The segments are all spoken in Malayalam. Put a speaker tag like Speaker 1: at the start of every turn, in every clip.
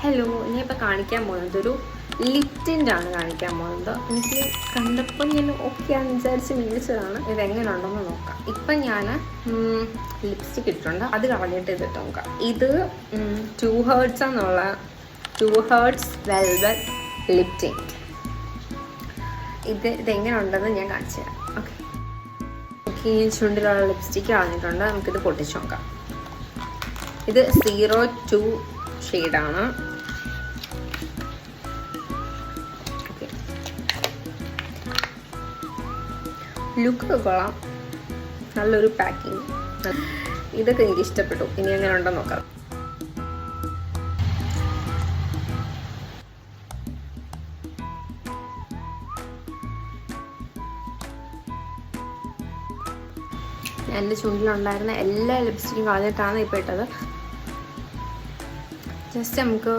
Speaker 1: ഹലോ, ഞാനിപ്പോൾ കാണിക്കാൻ പോകുന്നത് ഒരു ലിപ് ടിൻ്റാണ് കാണിക്കാൻ പോകുന്നത്. എനിക്ക് കണ്ടപ്പോൾ ഞാൻ ഓക്കെയാണെന്ന് വിചാരിച്ച് മേടിച്ചതാണ്. ഇതെങ്ങനെ ഉണ്ടെന്ന് നോക്കാം. ഇപ്പം ഞാൻ ലിപ്സ്റ്റിക് ഇട്ടിട്ടുണ്ട്, അത് കളഞ്ഞിട്ട് ഇതിട്ട് നോക്കാം. ഇത് 2 Hertz എന്നുള്ള 2 Hertz വെൽവെറ്റ് ലിപ് ടിൻ്റ്. ഇതെങ്ങനെ ഉണ്ടെന്ന് ഞാൻ കാണിച്ചു തരാം. ഓക്കെ, ഈ ചുണ്ടിലുള്ള ലിപ്സ്റ്റിക്ക് കളഞ്ഞിട്ടുണ്ട്. നമുക്കിത് പൊട്ടിച്ച് നോക്കാം. ഇത് 02 ഷെയ്ഡാണ്. ഓക്കെ, ലുക്ക് കൊള്ളാം, നല്ലൊരു പാക്കിങ്. ഇതൊക്കെ എനിക്ക് ഇഷ്ടപ്പെട്ടു. ഇനി എങ്ങനെ ഉണ്ടെന്ന് നോക്കാം. എൻ്റെ ചുണ്ടിലുണ്ടായിരുന്ന എല്ലാ ലിപ്സ്റ്റിക്കും കളഞ്ഞിട്ടാണ് ഇപ്പോൾ ഇട്ടത്. ജസ്റ്റ് നമുക്ക്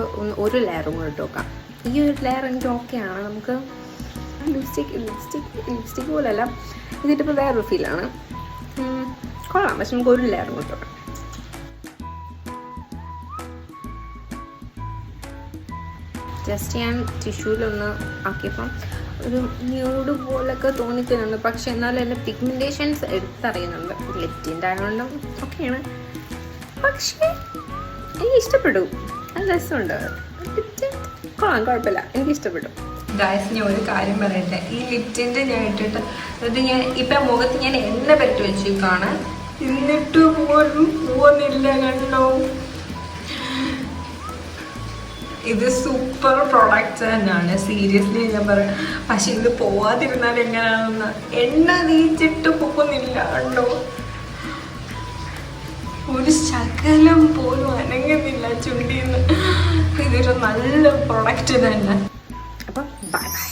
Speaker 1: ഒരു ലെയറും കൂടെ ഇട്ട് നോക്കാം. ഈ ഒരു ലെയർ എനിക്ക് ഓക്കെയാണ്. നമുക്ക് ലിപ്സ്റ്റിക് പോലല്ല, ഇതിട്ടിപ്പോൾ വേറൊരു ഫീലാണ്. കൊള്ളാം, പക്ഷെ നമുക്ക് ഒരു ലെയറും കൂടെ നോക്കാം. ജസ്റ്റ് ഞാൻ ടിഷ്യൂലൊന്ന് ആക്കിയപ്പം ഒരു ന്യൂഡ് പോലൊക്കെ തോന്നിക്കുന്നുണ്ട്. പക്ഷെ എന്നാലും എൻ്റെ പിഗ്മെൻറ്റേഷൻസ് എടുത്തറിയുന്നുണ്ട്. ലിപ് ടിൻ്റ് ആയതുകൊണ്ടും ഒക്കെയാണ്. പക്ഷേ എനിക്ക് ഇഷ്ടപ്പെട്ടു, നല്ല രസമുണ്ട്. കൊള്ളാം, കുഴപ്പമില്ല, എനിക്ക് ഇഷ്ടപ്പെട്ടു. ഗായ്സ്, ഞാൻ ഒരു കാര്യം പറയട്ടെ. ഈ ലിപ് ടിൻ്റ് ഞാൻ ഇട്ടിട്ട് ഞാൻ ഇപ്പം മുഖത്ത് ഞാൻ എണ്ണ പറ്റി വെച്ചേക്കാണ്, എന്നിട്ട് പോലും പോകുന്നില്ല. കണ്ടോ, ഇത് സൂപ്പർ പ്രൊഡക്റ്റ് തന്നെയാണ്, സീരിയസ്ലി ഞാൻ പറയാം. പക്ഷെ ഇത് പോവാതിരുന്നാൽ എങ്ങനെയാണെന്ന്, എണ്ണ നീച്ചിട്ട് പോകുന്നില്ല. കണ്ടോ, ഒരു ശകലം പോലും അനങ്ങുന്നില്ല ചുണ്ടിന്ന്. ഇതൊരു നല്ല പ്രൊഡക്റ്റ് തന്നെ. അപ്പം ബൈ ബൈ.